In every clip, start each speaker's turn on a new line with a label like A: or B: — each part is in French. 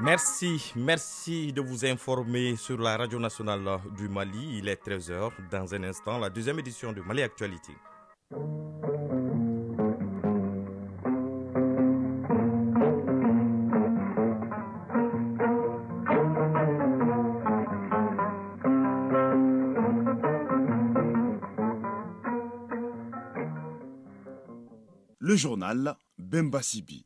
A: Merci de vous informer sur la radio nationale du Mali. Il est 13 heures. Dans un instant, la deuxième édition de Mali Actualité.
B: Le journal Bemba Sibi.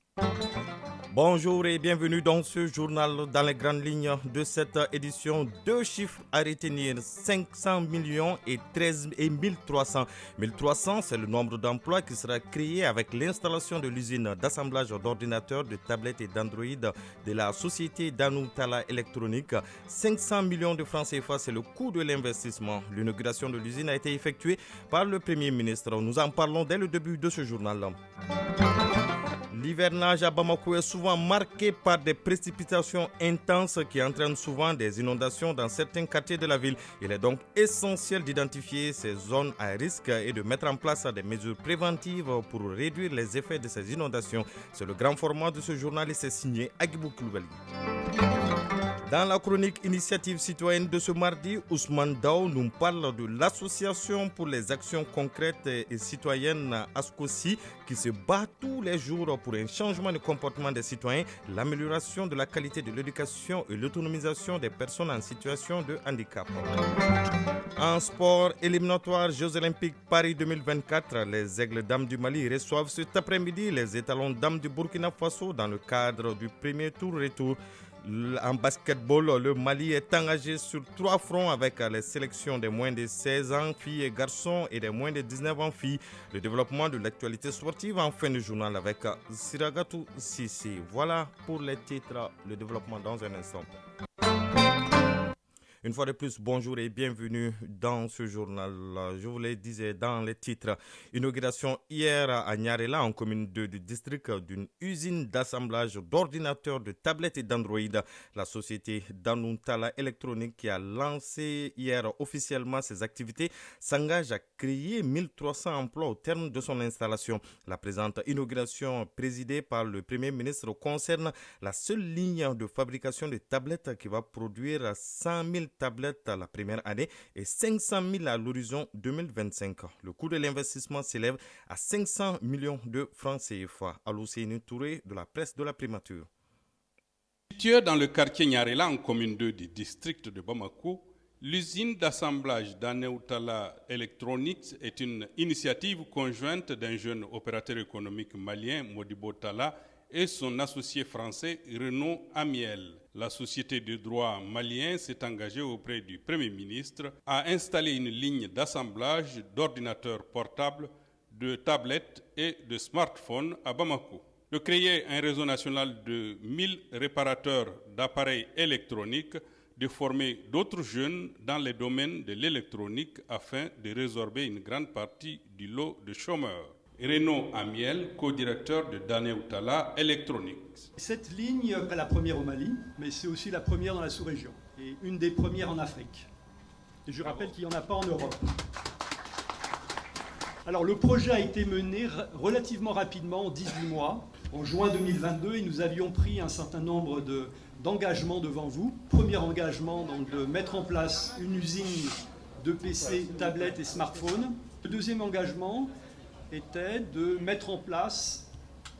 A: Bonjour et bienvenue dans ce journal. Dans les grandes lignes de cette édition, deux chiffres à retenir, 500 millions et 13 et 1300. 1300, c'est le nombre d'emplois qui sera créé avec l'installation de l'usine d'assemblage d'ordinateurs, de tablettes et d'Android de la société Danoutala Électronique. 500 millions de francs CFA, c'est le coût de l'investissement. L'inauguration de l'usine a été effectuée par le Premier ministre. Nous en parlons dès le début de ce journal. L'hivernage à Bamako est souvent marqué par des précipitations intenses qui entraînent souvent des inondations dans certains quartiers de la ville. Il est donc essentiel d'identifier ces zones à risque et de mettre en place des mesures préventives pour réduire les effets de ces inondations. C'est le grand format de ce journal et c'est signé Agibou Koulibaly. Dans la chronique initiative citoyenne de ce mardi, Ousmane Dao nous parle de l'association pour les actions concrètes et citoyennes ASCOCI qui se bat tous les jours pour un changement de comportement des citoyens, l'amélioration de la qualité de l'éducation et l'autonomisation des personnes en situation de handicap. En sport éliminatoire Jeux Olympiques Paris 2024, les Aigles Dames du Mali reçoivent cet après-midi les étalons Dames du Burkina Faso dans le cadre du premier tour-retour. En basketball, le Mali est engagé sur 3 fronts avec les sélections des moins de 16 ans, filles et garçons, et des moins de 19 ans, filles. Le développement de l'actualité sportive en fin de journal avec Siragatou Sissi. Voilà pour les titres, le développement dans un instant. Une fois de plus, bonjour et bienvenue dans ce journal. Je vous le disais dans les titres. Inauguration hier à Niarela, en commune 2 du district, d'une usine d'assemblage d'ordinateurs, de tablettes et d'Android. La société Danoutala Électronique qui a lancé hier officiellement ses activités s'engage à créer 1300 emplois au terme de son installation. La présente inauguration présidée par le Premier ministre concerne la seule ligne de fabrication de tablettes qui va produire 100 000 tablettes la première année et 500 000 à l'horizon 2025. Le coût de l'investissement s'élève à 500 millions de francs CFA. Alousseni Touré de la presse de la primature.
C: Située dans le quartier Niarela, en commune 2 du district de Bamako, l'usine d'assemblage d'Aneutala Electronics est une initiative conjointe d'un jeune opérateur économique malien, Modibo Tala, et son associé français Renaud Amiel. La société de droit malien s'est engagée auprès du Premier ministre à installer une ligne d'assemblage d'ordinateurs portables, de tablettes et de smartphones à Bamako. De créer un réseau national de 1000 réparateurs d'appareils électroniques, de former d'autres jeunes dans les domaines de l'électronique afin de résorber une grande partie du lot de chômeurs. Renaud Amiel, co-directeur de Danoutala Electronics.
D: Cette ligne est la première au Mali, mais c'est aussi la première dans la sous-région et une des premières en Afrique. Et je rappelle qu'il n'y en a pas en Europe. Alors le projet a été mené relativement rapidement, en 18 mois. En juin 2022, et nous avions pris un certain nombre d'engagements devant vous. Premier engagement, donc, de mettre en place une usine de PC, tablettes et smartphones. Le deuxième engagement était de mettre en place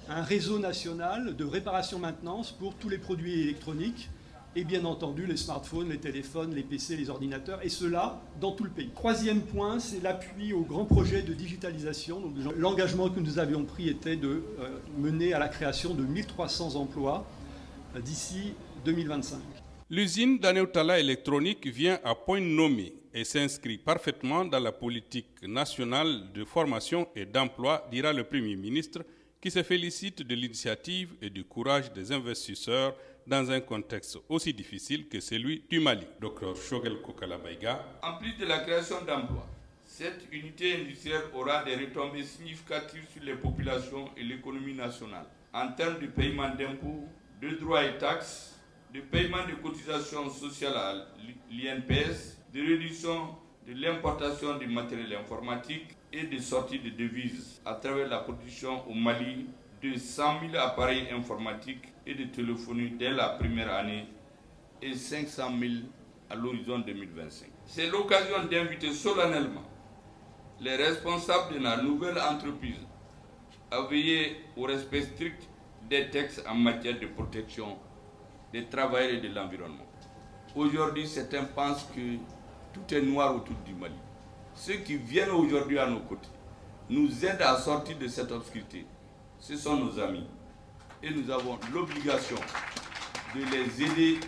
D: un réseau national de réparation-maintenance pour tous les produits électroniques et bien entendu les smartphones, les téléphones, les PC, les ordinateurs, et cela dans tout le pays. Troisième point, c'est l'appui au grand projet de digitalisation. Donc, l'engagement que nous avions pris était de mener à la création de 1300 emplois d'ici 2025.
C: L'usine d'Aneutala Électronique vient à point nommé et s'inscrit parfaitement dans la politique nationale de formation et d'emploi, dira le Premier ministre, qui se félicite de l'initiative et du courage des investisseurs dans un contexte aussi difficile que celui du Mali. Dr Shogel Kokalabaïga.
E: En plus de la création d'emplois, cette unité industrielle aura des retombées significatives sur les populations et l'économie nationale, en termes de paiement d'impôts, de droits et taxes, de paiement de cotisations sociales à l'INPS, de réduction de l'importation du matériel informatique et de sortie de devises à travers la production au Mali de 100 000 appareils informatiques et de téléphonie dès la première année et 500 000 à l'horizon 2025. C'est l'occasion d'inviter solennellement les responsables de la nouvelle entreprise à veiller au respect strict des textes en matière de protection des travailleurs et de l'environnement. Aujourd'hui, certains pensent que tout est noir autour du Mali. Ceux qui viennent aujourd'hui à nos côtés nous aident à sortir de cette obscurité. Ce sont nos amis et nous avons l'obligation de les aider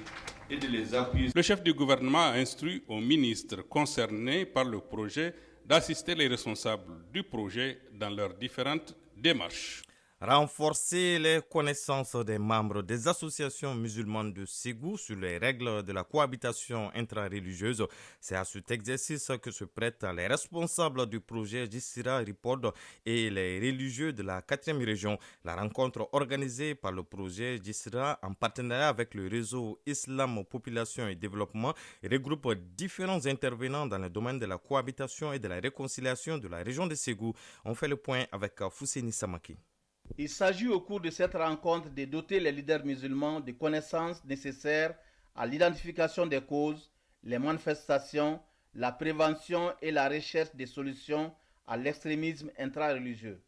E: et de les appuyer.
C: Le chef du gouvernement a instruit aux ministres concernés par le projet d'assister les responsables du projet dans leurs différentes démarches.
A: Renforcer les connaissances des membres des associations musulmanes de Ségou sur les règles de la cohabitation intra-religieuse. C'est à cet exercice que se prêtent les responsables du projet Jissira Report et les religieux de la 4e région. La rencontre organisée par le projet Jissira en partenariat avec le réseau Islam, Population et Développement regroupe différents intervenants dans le domaine de la cohabitation et de la réconciliation de la région de Ségou. On fait le point avec Fousséni Samaki.
F: Il s'agit au cours de cette rencontre de doter les leaders musulmans de connaissances nécessaires à l'identification des causes, les manifestations, la prévention et la recherche des solutions à l'extrémisme intra-religieux.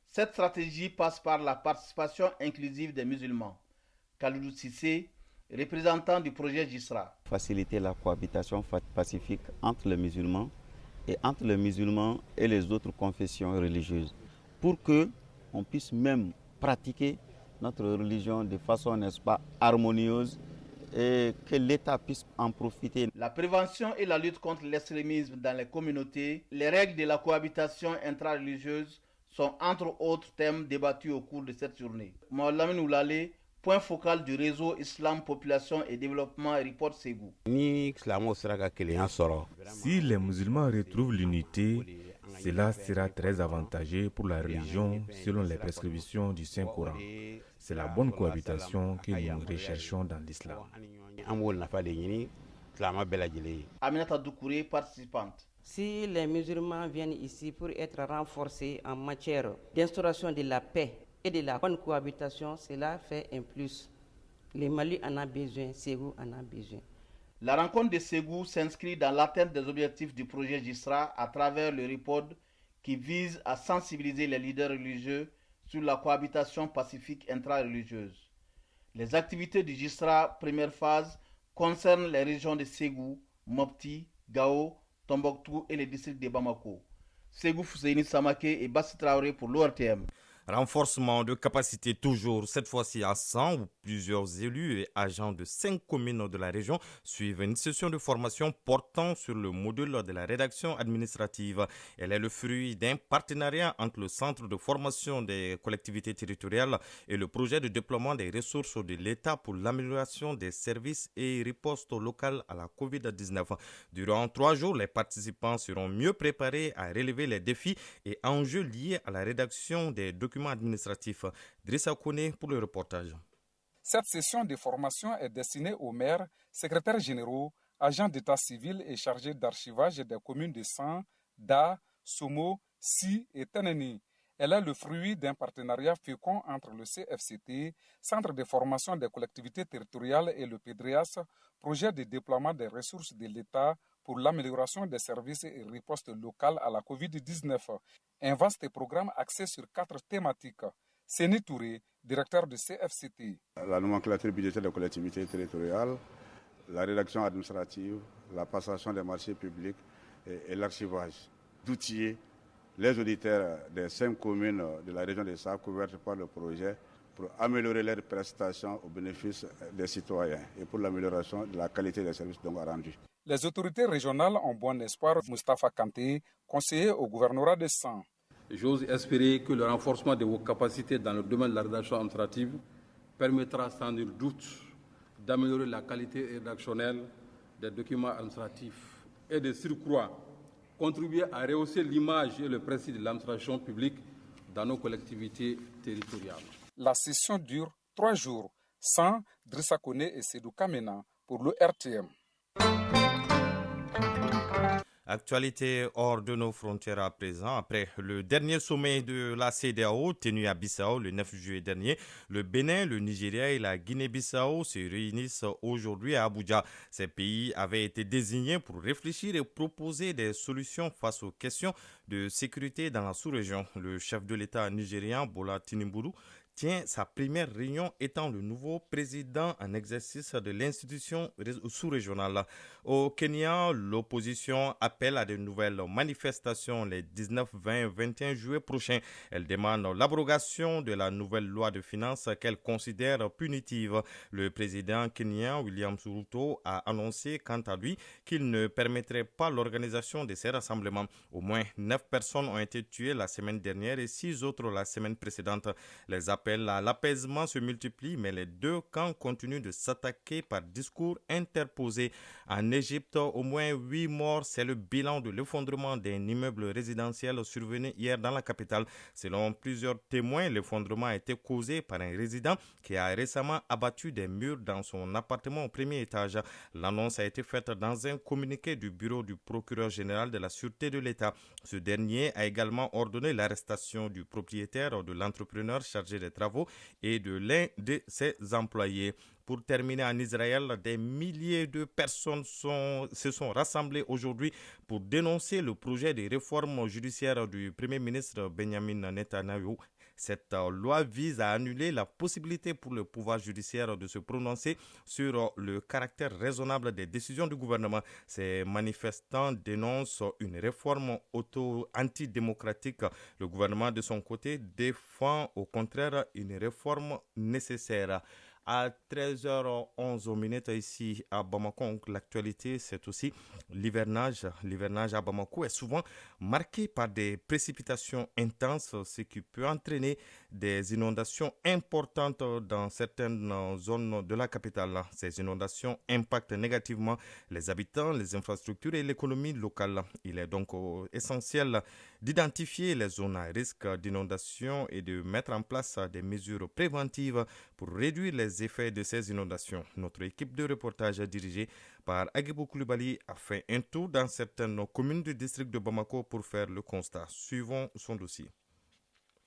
F: Cette stratégie passe par la participation inclusive des musulmans. Khalidou Sissé, représentant du projet Jissra.
G: Faciliter la cohabitation pacifique entre les musulmans et entre les musulmans et les autres confessions religieuses pour que on puisse même pratiquer notre religion de façon, n'est-ce pas, harmonieuse et que l'État puisse en profiter.
F: La prévention et la lutte contre l'extrémisme dans les communautés, les règles de la cohabitation intra-religieuse sont entre autres thèmes débattus au cours de cette journée. Maoulamine Oulale, point focal du réseau Islam, Population et Développement Report Ségou.
H: Si les musulmans retrouvent l'unité, cela sera très avantageux pour la religion selon les prescriptions du Saint-Coran. C'est la bonne cohabitation que nous recherchons dans l'islam.
F: Aminata Doukouré, participante.
I: Si les musulmans viennent ici pour être renforcés en matière d'instauration de la paix et de la bonne cohabitation, cela fait un plus. Le Mali en a besoin, Ségou en a besoin.
F: La rencontre de Ségou s'inscrit dans l'atteinte des objectifs du projet Jissra à travers le report qui vise à sensibiliser les leaders religieux sur la cohabitation pacifique intra-religieuse. Les activités du Jissra première phase concernent les régions de Ségou, Mopti, Gao, Tombouctou et les districts de Bamako. Ségou Fousseini Samake et Bassi Traoré pour l'ORTM.
A: Renforcement de capacité toujours, cette fois-ci à 100 où plusieurs élus et agents de 5 communes de la région suivent une session de formation portant sur le module de la rédaction administrative. Elle est le fruit d'un partenariat entre le Centre de formation des collectivités territoriales et le projet de déploiement des ressources de l'État pour l'amélioration des services et ripostes locales à la COVID-19. Durant 3 jours, les participants seront mieux préparés à relever les défis et enjeux liés à la rédaction des documents administratifs. Drissa Kone pour le reportage.
J: Cette session de formation est destinée aux maires, secrétaires généraux, agents d'état civil et chargés d'archivage des communes de San, Da, Somo, Si et Teneni. Elle est le fruit d'un partenariat fécond entre le CFCT, Centre de formation des collectivités territoriales, et le PEDREAS, projet de déploiement des ressources de l'État pour l'amélioration des services et ripostes locales à la COVID-19. Un vaste programme axé sur 4 thématiques. Séni Touré, directeur du CFCT.
K: La nomenclature budgétaire des collectivités territoriales, la rédaction administrative, la passation des marchés publics et l'archivage. D'outiller les auditeurs des 5 communes de la région de Sa couvertes par le projet pour améliorer leurs prestations au bénéfice des citoyens et pour l'amélioration de la qualité des services donc rendus.
J: Les autorités régionales ont bon espoir. Moustapha Kanté, conseiller au gouvernorat de San.
L: J'ose espérer que le renforcement de vos capacités dans le domaine de la rédaction administrative permettra sans nul doute d'améliorer la qualité rédactionnelle des documents administratifs et de surcroît contribuer à rehausser l'image et le prestige de l'administration publique dans nos collectivités territoriales.
J: La session dure 3 jours. Sans Drissa Kone et Sédou Kamena pour le RTM.
A: Actualité hors de nos frontières à présent. Après le dernier sommet de la CEDEAO tenu à Bissau le 9 juillet dernier, le Bénin, le Nigeria et la Guinée-Bissau se réunissent aujourd'hui à Abuja. Ces pays avaient été désignés pour réfléchir et proposer des solutions face aux questions de sécurité dans la sous-région. Le chef de l'État nigérian, Bola Tinubu, tient sa première réunion étant le nouveau président en exercice de l'institution sous-régionale. Au Kenya, l'opposition appelle à de nouvelles manifestations les 19, 20 et 21 juillet prochains. Elle demande l'abrogation de la nouvelle loi de finances qu'elle considère punitive. Le président kenyan William Ruto a annoncé quant à lui qu'il ne permettrait pas l'organisation de ces rassemblements. Au moins 9 personnes ont été tuées la semaine dernière et 6 autres la semaine précédente. Les appels à l'apaisement se multiplient, mais les deux camps continuent de s'attaquer par discours interposés. En Égypte, au moins 8 morts, c'est le bilan de l'effondrement d'un immeuble résidentiel survenu hier dans la capitale. Selon plusieurs témoins, l'effondrement a été causé par un résident qui a récemment abattu des murs dans son appartement au premier étage. L'annonce a été faite dans un communiqué du bureau du procureur général de la Sûreté de l'État. Ce dernier a également ordonné l'arrestation du propriétaire, de l'entrepreneur chargé des travaux et de l'un de ses employés. Pour terminer, en Israël, des milliers de personnes se sont rassemblées aujourd'hui pour dénoncer le projet de réforme judiciaire du Premier ministre Benjamin Netanyahu. Cette loi vise à annuler la possibilité pour le pouvoir judiciaire de se prononcer sur le caractère raisonnable des décisions du gouvernement. Ces manifestants dénoncent une réforme antidémocratique. Le gouvernement, de son côté, défend au contraire une réforme nécessaire. À 13h11 ici à Bamako, l'actualité c'est aussi l'hivernage. L'hivernage à Bamako est souvent marqué par des précipitations intenses, ce qui peut entraîner des inondations importantes dans certaines zones de la capitale. Ces inondations impactent négativement les habitants, les infrastructures et l'économie locale. Il est donc essentiel d'identifier les zones à risque d'inondation et de mettre en place des mesures préventives pour réduire les effets de ces inondations. Notre équipe de reportage dirigée par Agibou Koulibaly a fait un tour dans certaines communes du district de Bamako pour faire le constat. Suivons son dossier.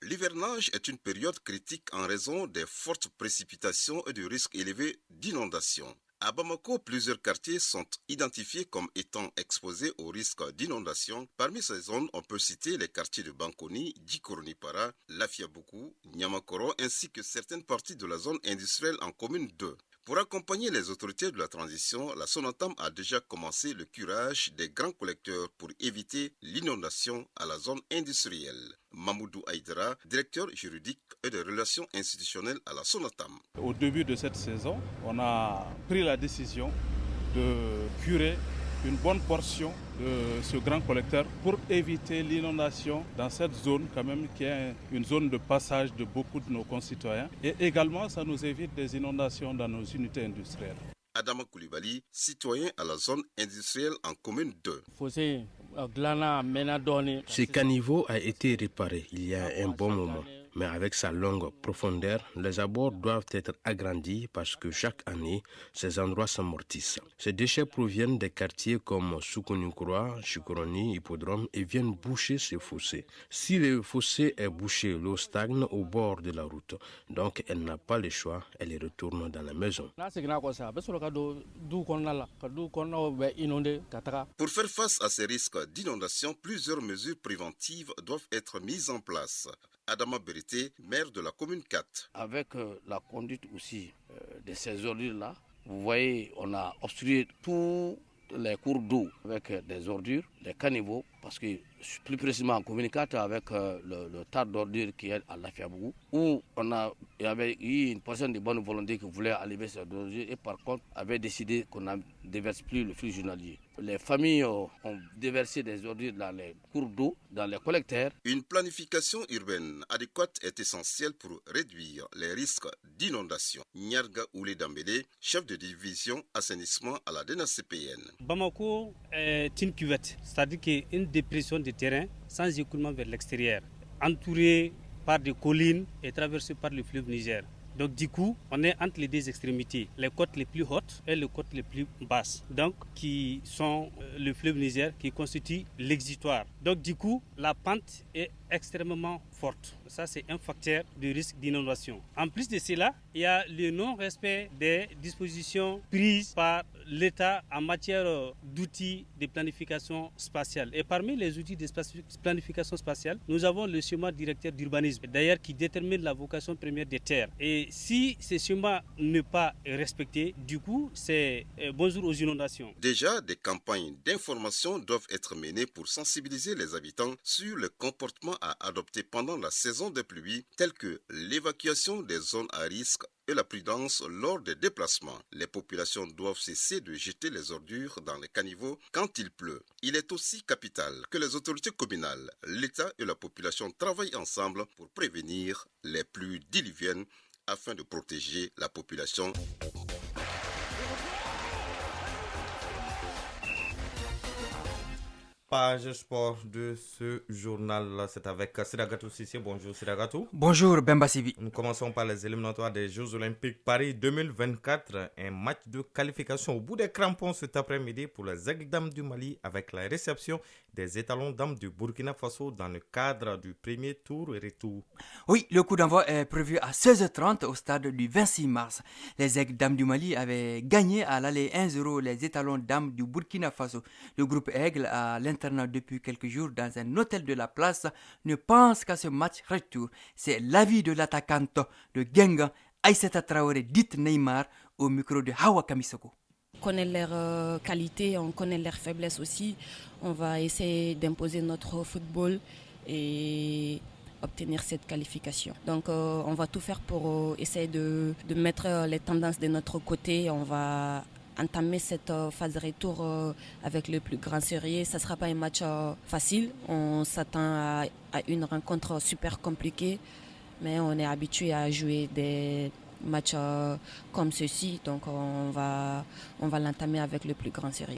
M: L'hivernage est une période critique en raison des fortes précipitations et du risque élevé d'inondation. À Bamako, plusieurs quartiers sont identifiés comme étant exposés au risque d'inondation. Parmi ces zones, on peut citer les quartiers de Bankoni, Djikornipara, Lafiaboukou, Nyamakoro, ainsi que certaines parties de la zone industrielle en commune 2. Pour accompagner les autorités de la transition, la Sonatam a déjà commencé le curage des grands collecteurs pour éviter l'inondation à la zone industrielle. Mamoudou Aïdara, directeur juridique et de relations institutionnelles à la Sonatam.
N: Au début de cette saison, on a pris la décision de curer une bonne portion de ce grand collecteur pour éviter l'inondation dans cette zone quand même qui est une zone de passage de beaucoup de nos concitoyens et également ça nous évite des inondations dans nos unités industrielles.
M: Adama Koulibaly, citoyen à la zone industrielle en commune 2.
O: Ce caniveau a été réparé il y a un bon moment. Mais avec sa longue profondeur, les abords doivent être agrandis parce que chaque année, ces endroits s'amortissent. Ces déchets proviennent des quartiers comme Soukounikoura, Chikoroni, Hippodrome et viennent boucher ces fossés. Si le fossé est bouché, l'eau stagne au bord de la route. Donc elle n'a pas le choix, elle retourne dans la maison.
M: Pour faire face à ces risques d'inondation, plusieurs mesures préventives doivent être mises en place. Adama Berité, maire de la commune 4.
P: Avec la conduite aussi de ces ordures-là, vous voyez, on a obstrué tous les cours d'eau avec des ordures, des caniveaux, parce que plus précisément en commune 4 avec le tas d'ordures qui est à Lafiabou, où il y avait eu une personne de bonne volonté qui voulait enlever ces ordures et par contre avait décidé qu'on ne déverse plus le flux journalier. Les familles ont déversé des ordures dans les cours d'eau, dans les collecteurs.
M: Une planification urbaine adéquate est essentielle pour réduire les risques d'inondation. Nyarga Oulé Dambélé, chef de division assainissement à la DNACPN.
Q: Bamako est une cuvette, c'est-à-dire qu'une dépression de terrain sans écoulement vers l'extérieur, entourée par des collines et traversée par le fleuve Niger. Donc du coup, on est entre les deux extrémités, les côtes les plus hautes et les côtes les plus basses, donc qui sont le fleuve Niger qui constitue l'exutoire. Donc du coup, la pente est extrêmement forte. Ça, c'est un facteur de risque d'inondation. En plus de cela, il y a le non-respect des dispositions prises par l'État en matière d'outils de planification spatiale. Et parmi les outils de planification spatiale, nous avons le schéma directeur d'urbanisme, d'ailleurs qui détermine la vocation première des terres. Et si ce schéma n'est pas respecté, du coup, c'est bonjour aux inondations.
M: Déjà, des campagnes d'information doivent être menées pour sensibiliser les habitants sur le comportement à adopter pendant la saison des pluies, telles que l'évacuation des zones à risque et la prudence lors des déplacements. Les populations doivent cesser de jeter les ordures dans les caniveaux quand il pleut. Il est aussi capital que les autorités communales, l'État et la population travaillent ensemble pour prévenir les pluies diluviennes afin de protéger la population.
A: Page sport de ce journal, c'est avec Sidagatou Sissé. Bonjour Sidagatou.
R: Bonjour Bemba Sibi.
A: Nous commençons par les éliminatoires des Jeux Olympiques Paris 2024. Un match de qualification au bout des crampons cet après-midi pour les Aigles Dames du Mali avec la réception des étalons dames du Burkina Faso dans le cadre du premier tour et retour.
R: Oui, le coup d'envoi est prévu à 16h30 au stade du 26 mars. Les Aigles Dames du Mali avaient gagné à l'aller 1-0 les étalons dames du Burkina Faso. Le groupe Aigle à l'internat depuis quelques jours dans un hôtel de la place ne pense qu'à ce match retour. C'est l'avis de l'attaquante de Guingamp, Aïssata Traoré, dite Neymar, au micro de Hawa Kamisoko.
S: On connaît leurs qualités, on connaît leurs faiblesses aussi. On va essayer d'imposer notre football et obtenir cette qualification. Donc on va tout faire pour essayer de mettre les tendances de notre côté. On va entamer cette phase de retour avec le plus grand sérieux. Ça ne sera pas un match facile. On s'attend à une rencontre super compliquée, mais on est habitué à jouer des matchs comme ceci, donc on va l'entamer avec le plus grand sérieux.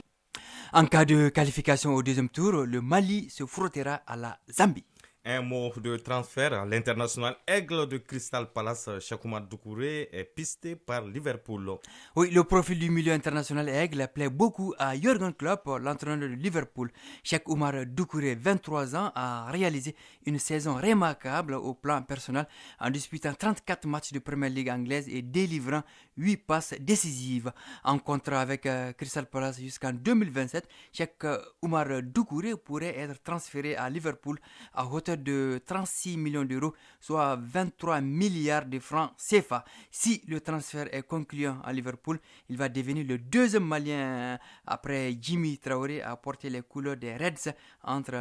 R: En cas de qualification au deuxième tour, le Mali se frottera à la Zambie.
A: Un mot de transfert à l'international Aigle de Crystal Palace, Cheikhou Doucouré, est pisté par Liverpool.
R: Oui, le profil du milieu international Aigle plaît beaucoup à Jürgen Klopp, l'entraîneur de Liverpool. Cheikh Oumar Doucouré, 23 ans, a réalisé une saison remarquable au plan personnel en disputant 34 matchs de Premier League anglaise et délivrant 8 passes décisives. En contrat avec Crystal Palace jusqu'en 2027, Cheikh Oumar Doucouré pourrait être transféré à Liverpool à hauteur de 36 millions d'euros, soit 23 milliards de francs CFA. Si le transfert est concluant à Liverpool, il va devenir le deuxième Malien après Jimmy Traoré à porter les couleurs des Reds entre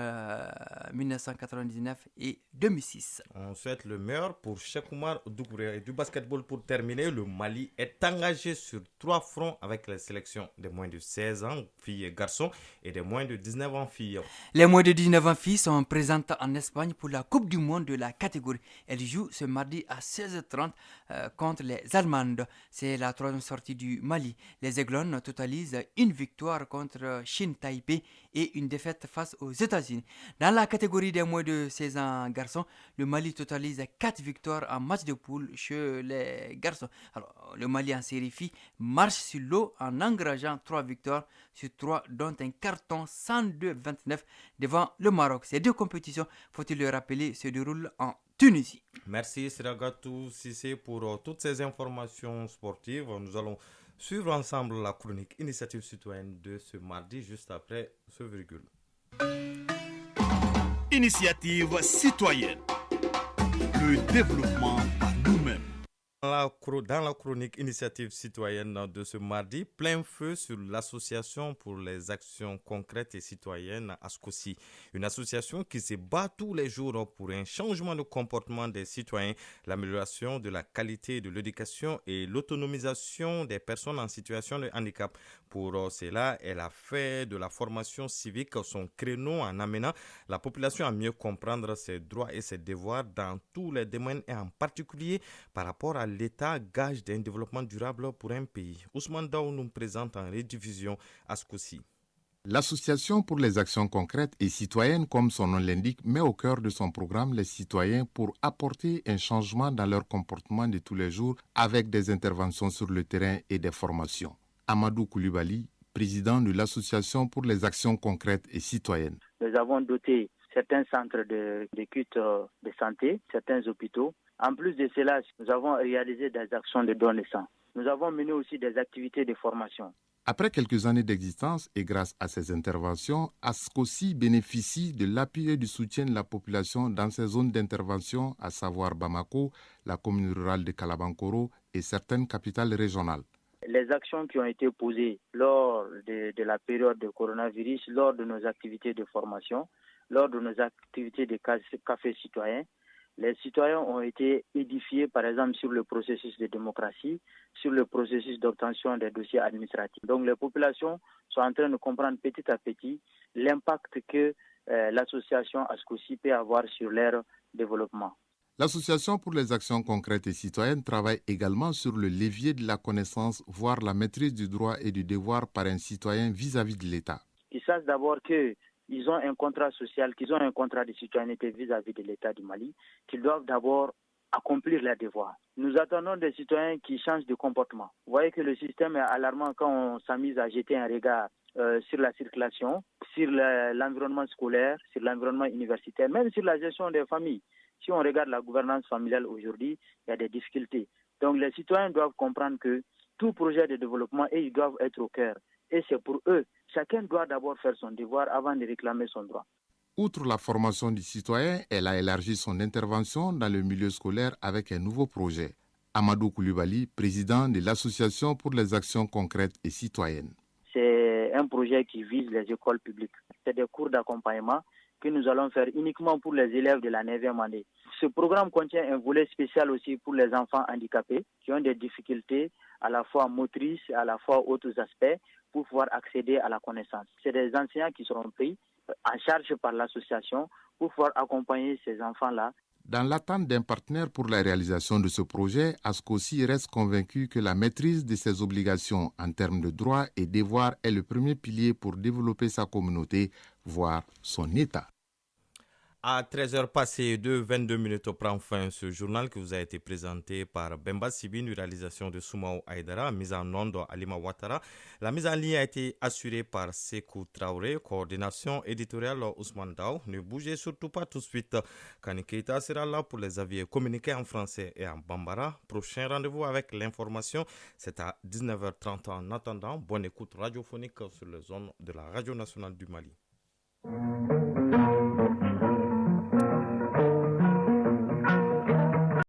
R: 1999 et 2006.
A: On souhaite le meilleur pour Cheikh Oumar Doucouré. Et du basketball pour terminer, le Mali est engagé sur 3 fronts avec les sélections des moins de 16 ans, filles et garçons, et des moins de 19 ans, filles.
R: Les moins de 19 ans, filles sont présentes en Espagne pour la Coupe du Monde de la catégorie. Elles jouent ce mardi à 16h30 contre les Allemandes. C'est la 3e sortie du Mali. Les Aiglones totalisent une victoire contre Chine Taipei et une défaite face aux États-Unis. Dans la catégorie des moins de 16 ans garçons, le Mali totalise 4 victoires en match de poule chez les garçons. Alors, le Mali en série filles marche sur l'eau en engageant 3 victoires sur 3, dont un carton 102-29 devant le Maroc. Ces deux compétitions, faut-il le rappeler, se déroulent en Tunisie.
A: Merci Sidagatou Sissé pour toutes ces informations sportives. Nous allons suivre ensemble la chronique Initiative citoyenne de ce mardi, juste après ce virgule.
B: Initiative citoyenne. Le développement par nous-mêmes.
A: Dans la chronique Initiative citoyenne de ce mardi, plein feu sur l'association pour les actions concrètes et citoyennes ASCOCI, une association qui se bat tous les jours pour un changement de comportement des citoyens, l'amélioration de la qualité de l'éducation et l'autonomisation des personnes en situation de handicap. Pour cela, elle a fait de la formation civique son créneau en amenant la population à mieux comprendre ses droits et ses devoirs dans tous les domaines et en particulier par rapport à l'État, gage d'un développement durable pour un pays. Ousmane Daou nous présente en rediffusion ASCOCI.
T: L'Association pour les actions concrètes et citoyennes, comme son nom l'indique, met au cœur de son programme les citoyens pour apporter un changement dans leur comportement de tous les jours avec des interventions sur le terrain et des formations. Amadou Koulibaly, président de l'Association pour les actions concrètes et citoyennes.
U: Nous avons doté certains centres d'écoute de santé, certains hôpitaux. En plus de cela, nous avons réalisé des actions de don de sang. Nous avons mené aussi des activités de formation.
T: Après quelques années d'existence et grâce à ces interventions, ASCOCI bénéficie de l'appui et du soutien de la population dans ces zones d'intervention, à savoir Bamako, la commune rurale de Kalabankoro et certaines capitales régionales.
U: Les actions qui ont été posées lors de la période de coronavirus, lors de nos activités de formation, lors de nos activités de café citoyen, les citoyens ont été édifiés, par exemple, sur le processus de démocratie, sur le processus d'obtention des dossiers administratifs. Donc, les populations sont en train de comprendre petit à petit l'impact que l'association ASCOCI peut avoir sur leur développement.
T: L'Association pour les actions concrètes et citoyennes travaille également sur le levier de la connaissance, voire la maîtrise du droit et du devoir par un citoyen vis-à-vis de l'État.
U: Ils sachent d'abord qu'ils ont un contrat social, qu'ils ont un contrat de citoyenneté vis-à-vis de l'État du Mali, qu'ils doivent d'abord accomplir leurs devoirs. Nous attendons des citoyens qui changent de comportement. Vous voyez que le système est alarmant quand on s'amuse à jeter un regard sur la circulation, sur l'environnement scolaire, sur l'environnement universitaire, même sur la gestion des familles. Si on regarde la gouvernance familiale aujourd'hui, il y a des difficultés. Donc les citoyens doivent comprendre que tout projet de développement, ils doivent être au cœur. Et c'est pour eux. Chacun doit d'abord faire son devoir avant de réclamer son droit.
T: Outre la formation du citoyen, elle a élargi son intervention dans le milieu scolaire avec un nouveau projet. Amadou Koulibaly, président de l'Association pour les actions concrètes et citoyennes.
U: C'est un projet qui vise les écoles publiques. C'est des cours d'accompagnement que nous allons faire uniquement pour les élèves de la 9e année. Ce programme contient un volet spécial aussi pour les enfants handicapés qui ont des difficultés à la fois motrices et à la fois autres aspects pour pouvoir accéder à la connaissance. C'est des enseignants qui seront pris en charge par l'association pour pouvoir accompagner ces enfants-là.
T: Dans l'attente d'un partenaire pour la réalisation de ce projet, ASCOCI reste convaincu que la maîtrise de ses obligations en termes de droits et devoirs est le premier pilier pour développer sa communauté, voire son État.
A: À 13h passées de 22 minutes, prend fin ce journal qui vous a été présenté par Bemba Sibi, une réalisation de Soumaou Aïdara, mise en onde Alima Ouattara. La mise en ligne a été assurée par Sekou Traoré, coordination éditoriale Ousmane Daou. Ne bougez surtout pas tout de suite. Kani Keita sera là pour les avis communiqués en français et en bambara. Prochain rendez-vous avec l'information, c'est à 19h30. En attendant, bonne écoute radiophonique sur les zones de la Radio nationale du Mali.